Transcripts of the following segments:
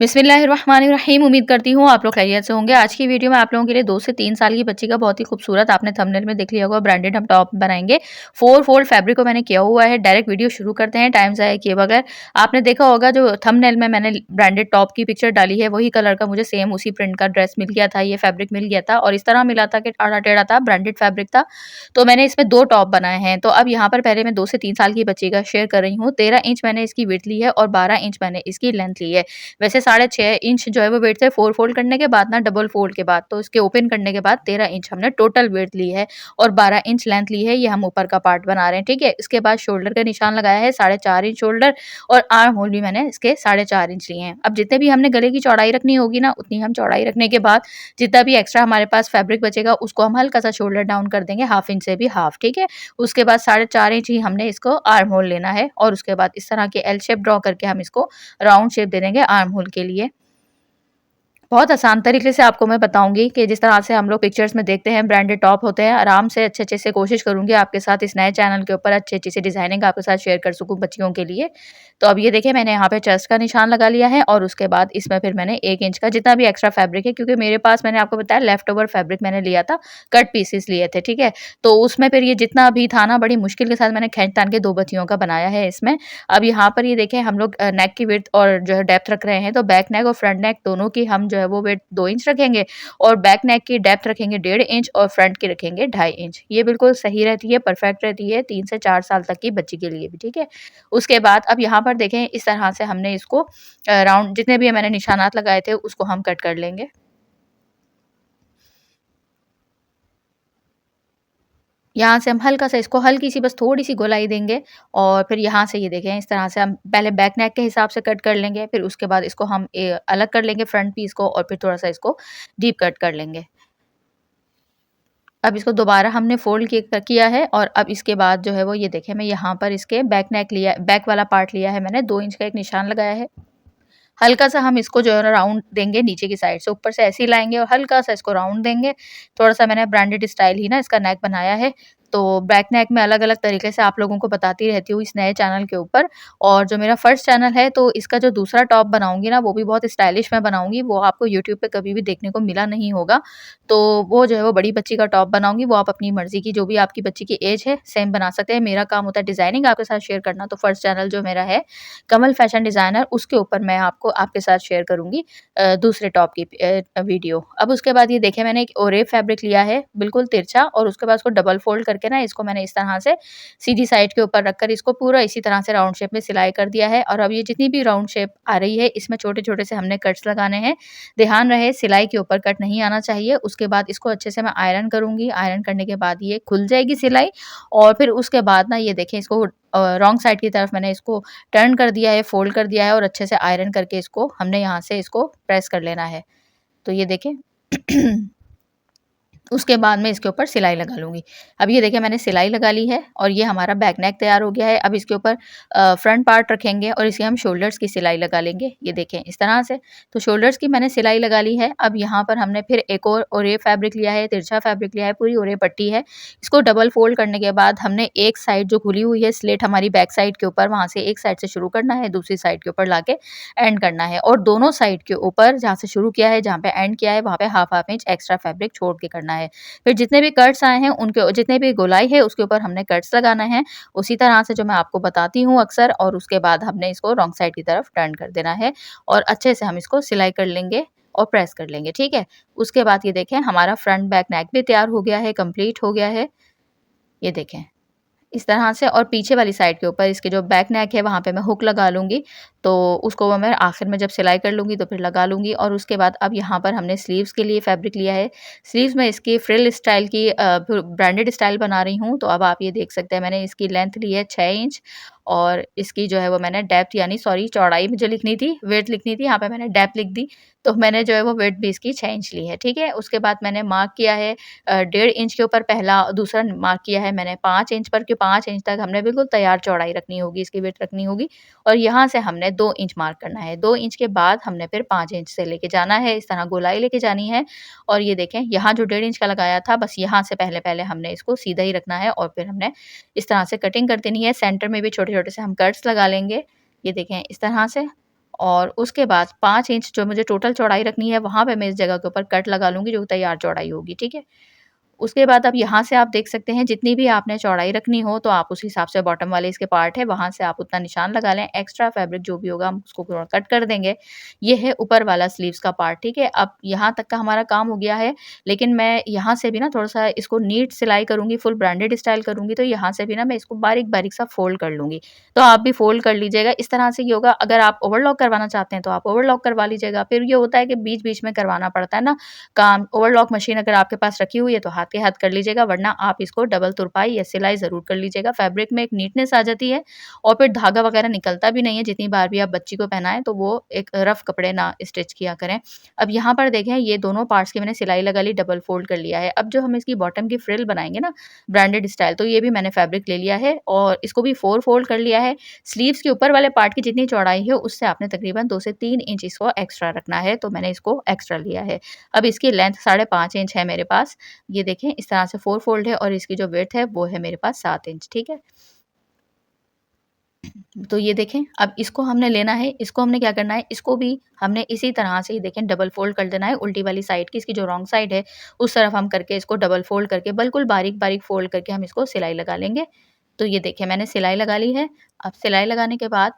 बिस्मिल्लाहिर्रहमानिर्रहीम। उम्मीद करती हूँ आप लोग खैरियत से होंगे। आज की वीडियो में आप लोगों के लिए 2 से 3 साल की बच्ची का बहुत ही खूबसूरत आपने थंबनेल में देख लिया होगा ब्रांडेड हम टॉप बनाएँगे। 4 फोल्ड फैब्रिक को मैंने किया हुआ है। डायरेक्ट वीडियो शुरू करते हैं टाइम ज़ाया किए बगैर। आपने देखा होगा जो थंबनेल में मैंने ब्रांडेड टॉप की पिक्चर डाली है वही कलर का मुझे सेम उसी प्रिंट का ड्रेस मिल गया था, ये फैब्रिक मिल गया था और इस तरह मिला था कि टेढ़ा-टेढ़ा था, ब्रांडेड फैब्रिक था। तो मैंने इसमें 2 टॉप बनाए हैं। तो अब यहाँ पर पहले मैं 2 से 3 साल की बच्ची का शेयर कर रही हूँ। 13 इंच मैंने इसकी विड्थ ली है और 12 इंच मैंने इसकी लेंथ ली है। वैसे 6.5 इंच जो है वो वेट थे 4 फोल्ड करने के बाद ना डबल फोल्ड के बाद, तो इसके ओपन करने के बाद 13 इंच हमने टोटल वेट ली है और 12 इंच लेंथ ली है। ये हम ऊपर का पार्ट बना रहे हैं, ठीक है। इसके बाद शोल्डर का निशान लगाया है 4.5 इंच शोल्डर और आर्म होल भी मैंने इसके 4.5 इंच लिए हैं। अब जितने भी हमने गले की चौड़ाई रखनी होगी ना उतनी हम चौड़ाई रखने के बाद जितना भी एक्स्ट्रा हमारे पास फैब्रिक बचेगा उसको हम हल्का सा शोल्डर डाउन कर देंगे, हाफ इंच से भी हाफ, ठीक है। उसके बाद 4.5 इंच ही हमने इसको आर्म होल लेना है और उसके बाद इस तरह के एल शेप ड्रॉ करके हम इसको राउंड शेप दे देंगे आर्म होल के लिए। बहुत आसान तरीके से आपको मैं बताऊँगी कि जिस तरह से हम लोग पिक्चर्स में देखते हैं ब्रांडेड टॉप होते हैं, आराम से अच्छे-अच्छे से कोशिश करूँगी आपके साथ इस नए चैनल के ऊपर अच्छी-अच्छी सी डिज़ाइनिंग आपके साथ शेयर कर सकूँ बच्चियों के लिए। तो अब ये देखिए मैंने यहाँ पे चेस्ट का निशान लगा लिया है और उसके बाद इसमें फिर मैंने 1 इंच का जितना भी एक्स्ट्रा फैब्रिक है, क्योंकि मेरे पास मैंने आपको बताया लेफ्ट ओवर फैब्रिक मैंने लिया था, कट पीसेस लिए थे, ठीक है। तो उसमें फिर ये जितना भी था ना बड़ी मुश्किल के साथ मैंने खींच-तान के 2 बच्चियों का बनाया है इसमें। अब यहाँ पर ये देखें हम लोग नेक की विड्थ और जो है डेप्थ रख रहे हैं, तो बैक नेक और फ्रंट नेक दोनों की हम जो है वो विड्थ 2 इंच रखेंगे और बैक नेक की डेप्थ रखेंगे 1.5 इंच और फ्रंट की रखेंगे 2.5 इंच। ये बिल्कुल सही रहती है, परफेक्ट रहती है 3 से 4 साल तक की बच्ची के लिए भी, ठीक है। उसके बाद अब यहाँ पर देखें इस तरह से हमने इसको राउंड जितने भी मैंने निशानात लगाए थे उसको हम कट कर लेंगे। यहाँ से हम हल्का-सा इसको हल्की-सी बस थोड़ी-सी गोलाई देंगे और फिर यहाँ से ये देखें इस तरह से हम पहले बैक नेक के हिसाब से कट कर लेंगे, फिर उसके बाद इसको हम अलग कर लेंगे फ्रंट पीस को और फिर थोड़ा-सा इसको डीप कट कर लेंगे। अब इसको दोबारा हमने फ़ोल्ड किया है और अब इसके बाद जो है वो ये देखें मैं यहाँ पर इसके बैक वाला पार्ट लिया है मैंने 2 इंच का एक निशान लगाया है। हल्का-सा हम इसको जो है ना राउंड देंगे नीचे की साइड से, ऊपर से ऐसे ही लाएँगे और हल्का-सा इसको राउंड देंगे। थोड़ा-सा मैंने ब्रांडेड स्टाइल ही ना इसका नेक बनाया है, तो बैक नेक में अलग-अलग तरीके से आप लोगों को बताती रहती हूँ इस नए चैनल के ऊपर। और जो मेरा फर्स्ट चैनल है तो इसका जो दूसरा टॉप बनाऊँगी ना वो भी बहुत स्टाइलिश मैं बनाऊँगी, वो आपको यूट्यूब पे कभी भी देखने को मिला नहीं होगा। तो वो जो है वो बड़ी बच्ची का टॉप बनाऊँगी, वो आप अपनी मर्ज़ी की जो भी आपकी बच्ची की एज है सेम बना सकते हैं। मेरा काम होता है डिज़ाइनिंग आपके साथ शेयर करना, तो फर्स्ट चैनल जो मेरा है कमल फैशन डिज़ाइनर, उसके ऊपर मैं आपको आपके साथ शेयर करूँगी दूसरे टॉप की वीडियो। अब उसके बाद ये देखें मैंने एक ओरेप फैब्रिक लिया है बिल्कुल तिरछा और उसके बाद उसको डबल फ़ोल्ड करके ना इसको मैंने इस तरह से सीधी साइड के ऊपर रखकर इसको पूरा इसी तरह से राउंड शेप में सिलाई कर दिया है। और अब ये जितनी भी राउंड शेप आ रही है इसमें छोटे-छोटे से हमने कट्स लगाने हैं। ध्यान रहे सिलाई के ऊपर कट नहीं आना चाहिए। उसके बाद इसको अच्छे से मैं आयरन करूँगी, आयरन करने के बाद ये खुल जाएगी सिलाई और फिर उसके बाद ना ये देखें इसको रॉन्ग साइड की तरफ मैंने इसको टर्न कर दिया है, फ़ोल्ड कर दिया है और अच्छे से आयरन करके इसको हमने यहाँ से इसको प्रेस कर लेना है। तो ये देखें उसके बाद मैं इसके ऊपर सिलाई लगा लूँगी। अब ये देखिए मैंने सिलाई लगा ली है और ये हमारा बैक नेक तैयार हो गया है। अब इसके ऊपर फ्रंट पार्ट रखेंगे और इसके हम शोल्डर्स की सिलाई लगा लेंगे। ये देखें इस तरह से। तो शोल्डर्स की मैंने सिलाई लगा ली है। अब यहाँ पर हमने फिर एक और ओरे फैब्रिक लिया है, तिरछा फैब्रिक लिया है, पूरी ओरे पट्टी है। इसको डबल फ़ोल्ड करने के बाद हमने एक साइड जो खुली हुई है स्लिट हमारी बैक साइड के ऊपर, वहाँ से एक साइड से शुरू करना है, दूसरी साइड के ऊपर लाके एंड करना है और दोनों साइड के ऊपर जहाँ से शुरू किया है, जहाँ पे एंड किया है, वहाँ पे हाफ इंच एक्स्ट्रा फैब्रिक छोड़ के करना है। फिर जितने भी कट्स आए हैं उनके जितने भी गोलाई है उसके ऊपर हमने कट्स लगाना है, उसी तरह से जो मैं आपको बताती हूँ अक्सर। और उसके बाद हमने इसको रॉन्ग साइड की तरफ टर्न कर देना है और अच्छे से हम इसको सिलाई कर लेंगे और प्रेस कर लेंगे, ठीक है। उसके बाद ये देखें हमारा फ्रंट बैक नेक भी तैयार हो गया है, कंप्लीट हो गया है। ये देखें इस तरह से और पीछे वाली साइड के ऊपर इसके जो बैक नेक है वहाँ पे मैं हुक लगा लूँगी। तो उसको मैं आखिर में जब सिलाई कर लूँगी तो फिर लगा लूँगी। और उसके बाद अब यहाँ पर हमने स्लीव्स के लिए फैब्रिक लिया है। स्लीव्स में इसकी फ्रिल स्टाइल की ब्रांडेड स्टाइल बना रही हूँ। तो अब आप ये देख सकते हैं मैंने इसकी लेंथ ली है 6 इंच और इसकी जो है वो मैंने डेप्थ यानी सॉरी चौड़ाई मुझे लिखनी थी, विड्थ लिखनी थी, यहाँ पे मैंने डेप्थ लिख दी। तो मैंने जो है वो विड्थ भी इसकी 6 इंच ली है, ठीक है। उसके बाद मैंने मार्क किया है 1.5 इंच के ऊपर पहला, दूसरा मार्क किया है मैंने 5 इंच पर, कि 5 इंच तक हमने बिल्कुल तैयार चौड़ाई रखनी होगी, इसकी विड्थ रखनी होगी। और यहाँ से हमने 2 इंच मार्क करना है। 2 इंच के बाद हमने फिर 5 इंच से लेके जाना है, इस तरह गोलाई लेके जानी है। और ये देखें यहाँ जो 1.5 इंच का लगाया था बस यहाँ से पहले-पहले हमने इसको सीधा ही रखना है और फिर हमने इस तरह से कटिंग कर देनी है। सेंटर में भी छोटे-छोटे से हम कट्स लगा लेंगे। ये देखें इस तरह से। और उसके बाद 5 इंच जो मुझे टोटल चौड़ाई रखनी है, वहाँ पे मैं इस जगह के ऊपर कट लगा लूँगी जो तैयार चौड़ाई होगी, ठीक है? उसके बाद अब यहाँ से आप देख सकते हैं जितनी भी आपने चौड़ाई रखनी हो तो आप उस हिसाब से बॉटम वाले इसके पार्ट है वहाँ से आप उतना निशान लगा लें। एक्स्ट्रा फैब्रिक जो भी होगा हम उसको थोड़ा कट कर देंगे। ये है ऊपर वाला स्लीव्स का पार्ट, ठीक है? अब यहाँ तक का हमारा काम हो गया है, लेकिन मैं यहाँ से भी ना थोड़ा-सा इसको नीट सिलाई करूँगी, फुल ब्रांडेड स्टाइल करूँगी तो यहाँ से भी ना मैं इसको बारीक-बारीक सा फ़ोल्ड कर लूँगी। तो आप भी फ़ोल्ड कर लीजिएगा। इस तरह से ये होगा, अगर आप ओवरलॉक करवाना चाहते हैं तो आप ओवरलॉक करवा लीजिएगा। फिर ये होता है कि बीच-बीच में करवाना पड़ता है ना काम। ओवरलॉक मशीन अगर आपके पास रखी हुई है तो हाथ के हाथ कर लीजिएगा, वरना आप इसको डबल तुरपाई या सिलाई ज़रूर कर लीजिएगा। फैब्रिक में एक नीटनेस आ जाती है और फिर धागा वगैरह निकलता भी नहीं है। जितनी बार भी आप बच्ची को पहनाएँ तो वो एक रफ कपड़े ना स्टिच किया करें। अब यहाँ पर देखें ये दोनों पार्ट्स की मैंने सिलाई लगा ली, डबल फ़ोल्ड कर लिया है। अब जो हम इसकी बॉटम की फ्रिल बनाएँगे ना ब्रांडेड स्टाइल, तो ये भी मैंने फैब्रिक ले लिया है और इसको भी 4 फ़ोल्ड कर लिया है। स्लीव्स के ऊपर वाले पार्ट की जितनी चौड़ाई है उससे आपने तकरीबन 2 से 3 इंच इसको एक्स्ट्रा रखना है, तो मैंने इसको एक्स्ट्रा लिया है। अब इसकी लेंथ 5.5 इंच है मेरे पास। ये देखें इस तरह से 4 फ़ोल्ड है और इसकी जो विड्थ है वो है मेरे पास 7 इंच, ठीक है? तो ये देखें, अब इसको हमने लेना है, इसको हमने क्या करना है, इसको भी हमने इसी तरह से ही देखें डबल फ़ोल्ड कर देना है उल्टी वाली साइड की, इसकी जो रॉन्ग साइड है, उस तरफ हम करके इसको डबल फ़ोल्ड करके बिल्कुल बारीक-बारीक फ़ोल्ड करके हम इसको सिलाई लगा लेंगे। तो ये देखिए मैंने सिलाई लगा ली है। अब सिलाई लगाने के बाद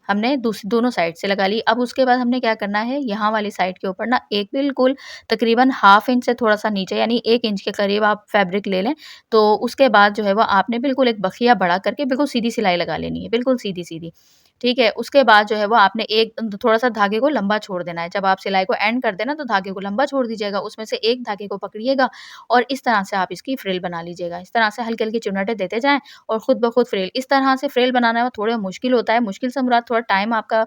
हमने दोनों साइड से लगा ली। अब उसके बाद हमने क्या करना है, यहाँ वाली साइड के ऊपर ना एक बिल्कुल तकरीबन हाफ इंच से थोड़ा-सा नीचे यानी 1 इंच के करीब आप फैब्रिक ले लें। तो उसके बाद जो है वो आपने बिल्कुल एक बखिया बड़ा करके बिल्कुल सीधी सिलाई लगा लेनी है, बिल्कुल सीधी-सीधी। ठीक है? उसके बाद जो है वो आपने एक थोड़ा-सा धागे को लंबा छोड़ देना है। जब आप सिलाई को एंड कर दें ना तो धागे को लंबा छोड़ दीजिएगा, उसमें से एक धागे को पकड़िएगा और इस तरह से आप इसकी फ्रिल बना लीजिएगा। इस तरह से हल्की-हल्की चुन्नटें देते जाएँ और खुद ब खुद फ्रिल। इस तरह से फ्रिल बनाना थोड़ा मुश्किल होता है, मुश्किल से मुराद थोड़ा टाइम आपका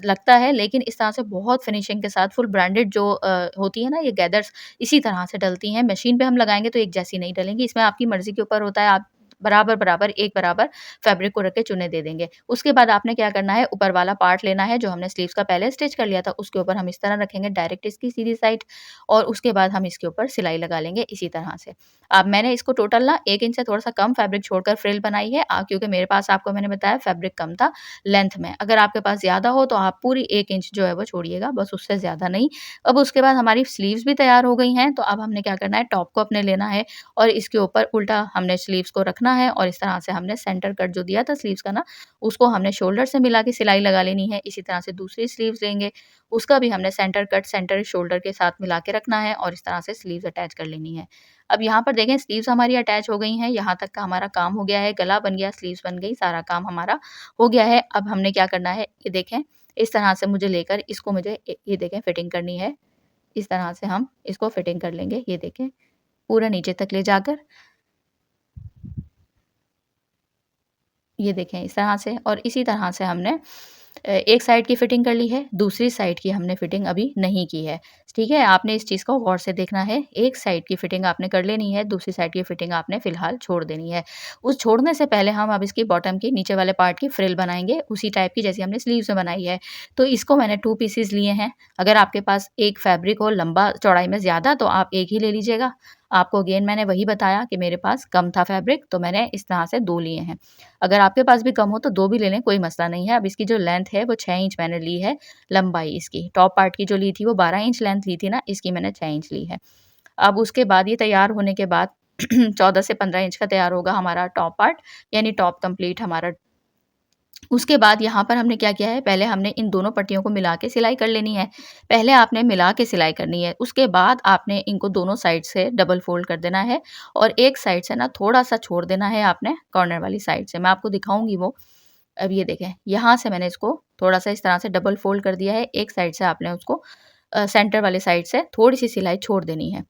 लगता है, लेकिन इस तरह से बहुत फिनिशिंग के साथ फुल ब्रांडेड जो होती है ना ये गैदर्स, इसी तरह से डलती हैं। मशीन पे हम लगाएँगे तो एक जैसी नहीं डलेंगी, इसमें आपकी मर्ज़ी के ऊपर होता है, आप बराबर-बराबर एक बराबर फैब्रिक को रख के चुने दे देंगे। उसके बाद आपने क्या करना है, ऊपर वाला पार्ट लेना है जो हमने स्लीव्स का पहले स्टिच कर लिया था, उसके ऊपर हम इस तरह रखेंगे डायरेक्ट इसकी सीधी साइड और उसके बाद हम इसके ऊपर सिलाई लगा लेंगे इसी तरह से। अब मैंने इसको टोटल ना 1 इंच से थोड़ा-सा कम फैब्रिक छोड़कर फ्रिल बनाई है क्योंकि मेरे पास आपको मैंने बताया फैब्रिक कम था लेंथ में। अगर आपके पास ज़्यादा हो तो आप पूरी 1 इंच जो है वो छोड़िएगा, बस उससे ज़्यादा नहीं। अब उसके बाद हमारी स्लीव्स भी तैयार हो गई हैं, तो अब हमने क्या करना है, टॉप को अपने लेना है और इसके ऊपर उल्टा हमने स्लीव्स को रखना है और इस तरह से हमने सेंटर कट जो दिया था स्लीव्स का ना, उसको हमने शोल्डर से मिला के सिलाई लगा लेनी है। इसी तरह से दूसरी स्लीव्स लेंगे, उसका भी हमने सेंटर कट सेंटर शोल्डर के साथ मिला के रखना है और इस तरह से स्लीव्स अटैच कर लेनी है। अब यहाँ पर देखें स्लीव्स हमारी अटैच हो गई हैं, यहाँ तक का हमारा काम हो गया है, गला बन गया, स्लीव्स बन गई, सारा काम हमारा हो गया है। अब हमने क्या करना है, ये देखें इस तरह से मुझे लेकर इसको मुझे ये देखें फिटिंग करनी है। इस तरह से हम इसको फिटिंग कर लेंगे, ये देखें पूरा नीचे तक ले जाकर, ये देखें इस तरह से और इसी तरह से हमने एक साइड की फिटिंग कर ली है, दूसरी साइड की हमने फिटिंग अभी नहीं की है। ठीक है? आपने इस चीज़ को गौर से देखना है। एक साइड की फिटिंग आपने कर लेनी है, दूसरी साइड की फिटिंग आपने फ़िलहाल छोड़ देनी है। उस छोड़ने से पहले हम अब इसकी बॉटम की नीचे वाले पार्ट की फ्रिल बनाएँगे, उसी टाइप की जैसी हमने स्लीव्स में बनाई है। तो इसको मैंने 2 पीसेज़ लिए हैं। अगर आपके पास एक फैब्रिक हो लंबा चौड़ाई में ज़्यादा तो आप एक ही ले लीजिएगा। आपको अगेन मैंने वही बताया कि मेरे पास कम था फैब्रिक तो मैंने इस तरह से 2 लिए हैं। अगर आपके पास भी कम हो तो 2 भी ले लें, कोई मसला नहीं है। अब इसकी जो लेंथ है वो 6 इंच मैंने ली है, लंबाई इसकी। टॉप पार्ट की जो ली थी वो 12 इंच लेंथ ली थी ना, इसकी मैंने 6 इंच ली है। अब उसके बाद ये तैयार होने के बाद 14 से 15 इंच का तैयार होगा हमारा टॉप पार्ट, यानी टॉप कंप्लीट हमारा। उसके बाद यहाँ पर हमने क्या किया है, पहले हमने इन दोनों पट्टियों को मिला के सिलाई कर लेनी है। पहले आपने मिला के सिलाई करनी है, उसके बाद आपने इनको दोनों साइड से डबल फ़ोल्ड कर देना है और एक साइड से ना थोड़ा-सा छोड़ देना है आपने कॉर्नर वाली साइड से। मैं आपको दिखाऊँगी वो। अब ये देखें, यहाँ से मैंने इसको थोड़ा-सा इस तरह से डबल फ़ोल्ड कर दिया है। एक साइड से आपने उसको सेंटर वाली साइड से थोड़ी-सी सिलाई छोड़ देनी है।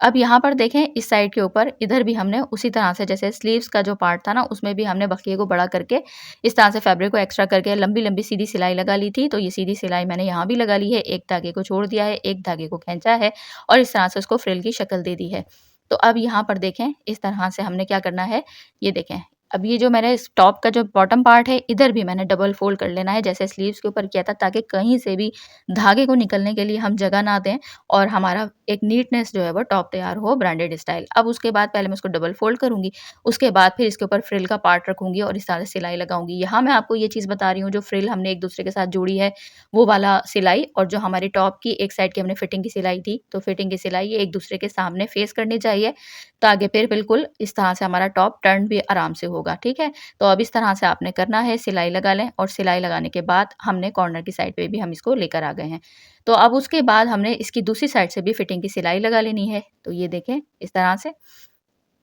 अब यहाँ पर देखें इस साइड के ऊपर इधर भी हमने उसी तरह से जैसे स्लीव्स का जो पार्ट था ना उसमें भी हमने बखिए को बड़ा करके इस तरह से फैब्रिक को एक्स्ट्रा करके लंबी-लंबी सीधी सिलाई लगा ली थी। तो ये सीधी सिलाई मैंने यहाँ भी लगा ली है, एक धागे को छोड़ दिया है, एक धागे को खींचा है और इस तरह से उसको फ्रिल की शक्ल दे दी है। तो अब यहाँ पर देखें इस तरह से हमने क्या करना है, ये देखें अब ये जो मैंने इस टॉप का जो बॉटम पार्ट है, इधर भी मैंने डबल फ़ोल्ड कर लेना है, जैसे स्लीव्स के ऊपर किया था, ताकि कहीं से भी धागे को निकलने के लिए हम जगह ना दें और हमारा एक नीटनेस जो है वो टॉप तैयार हो ब्रांडेड स्टाइल। अब उसके बाद पहले मैं इसको डबल फ़ोल्ड करूँगी, उसके बाद फिर इसके ऊपर फ्रिल का पार्ट रखूँगी और इस तरह से सिलाई लगाऊँगी। यहाँ मैं आपको ये चीज़ बता रही हूँ, जो फ्रिल हमने एक-दूसरे के साथ जोड़ी है, वो वाला सिलाई, और जो हमारी टॉप की एक साइड की हमने फिटिंग की सिलाई थी, तो फिटिंग की सिलाई ये एक-दूसरे के सामने फेस करनी चाहिए, ताकि फिर बिल्कुल इस तरह से हमारा टॉप टर्न भी आराम से होगा, ठीक है? तो अब इस तरह से आपने करना है, सिलाई लगा लें और सिलाई लगाने के बाद हमने कॉर्नर की साइड पे भी हम इसको लेकर आ गए हैं। तो अब उसके बाद हमने इसकी दूसरी साइड से भी फिटिंग की सिलाई लगा लेनी है। तो ये देखें इस तरह से,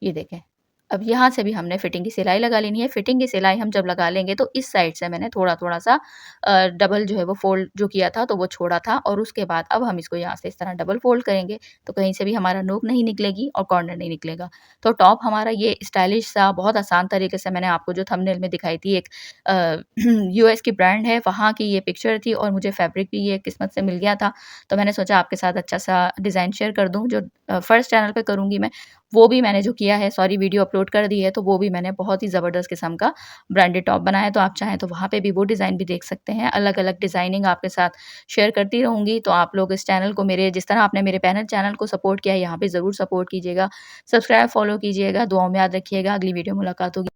ये देखें। अब यहाँ से भी हमने फिटिंग की सिलाई लगा लेनी है। फिटिंग की सिलाई हम जब लगा लेंगे तो इस साइड से मैंने थोड़ा-थोड़ा सा डबल जो है वो फ़ोल्ड जो किया था तो वो छोड़ा था, और उसके बाद अब हम इसको यहाँ से इस तरह डबल फ़ोल्ड करेंगे, तो कहीं से भी हमारा नोक नहीं निकलेगी और कॉर्नर नहीं निकलेगा। तो टॉप हमारा ये स्टाइलिश सा बहुत आसान तरीके से, मैंने आपको जो थंबनेल में दिखाई थी, एक यूएस की ब्रांड है, वहाँ की ये पिक्चर थी और मुझे फैब्रिक भी ये किस्मत से मिल गया था। तो मैंने सोचा आपके साथ अच्छा-सा डिज़ाइन शेयर कर दूँ, जो फर्स्ट चैनल पे करूँगी मैं। वो भी मैंने जो किया है, सॉरी, वीडियो अपलोड कर दी है, तो वो भी मैंने बहुत ही ज़बरदस्त किस्म का ब्रांडेड टॉप बनाया है, तो आप चाहें तो वहाँ पे भी वो डिज़ाइन भी देख सकते हैं। अलग-अलग डिज़ाइनिंग आपके साथ शेयर करती रहूँगी, तो आप लोग इस चैनल को, मेरे जिस तरह आपने मेरे पहले चैनल को सपोर्ट किया है, यहाँ पे ज़रूर सपोर्ट कीजिएगा। सब्सक्राइब, फॉलो कीजिएगा, दुआओं में याद रखिएगा। अगली वीडियो मुलाकात होगी।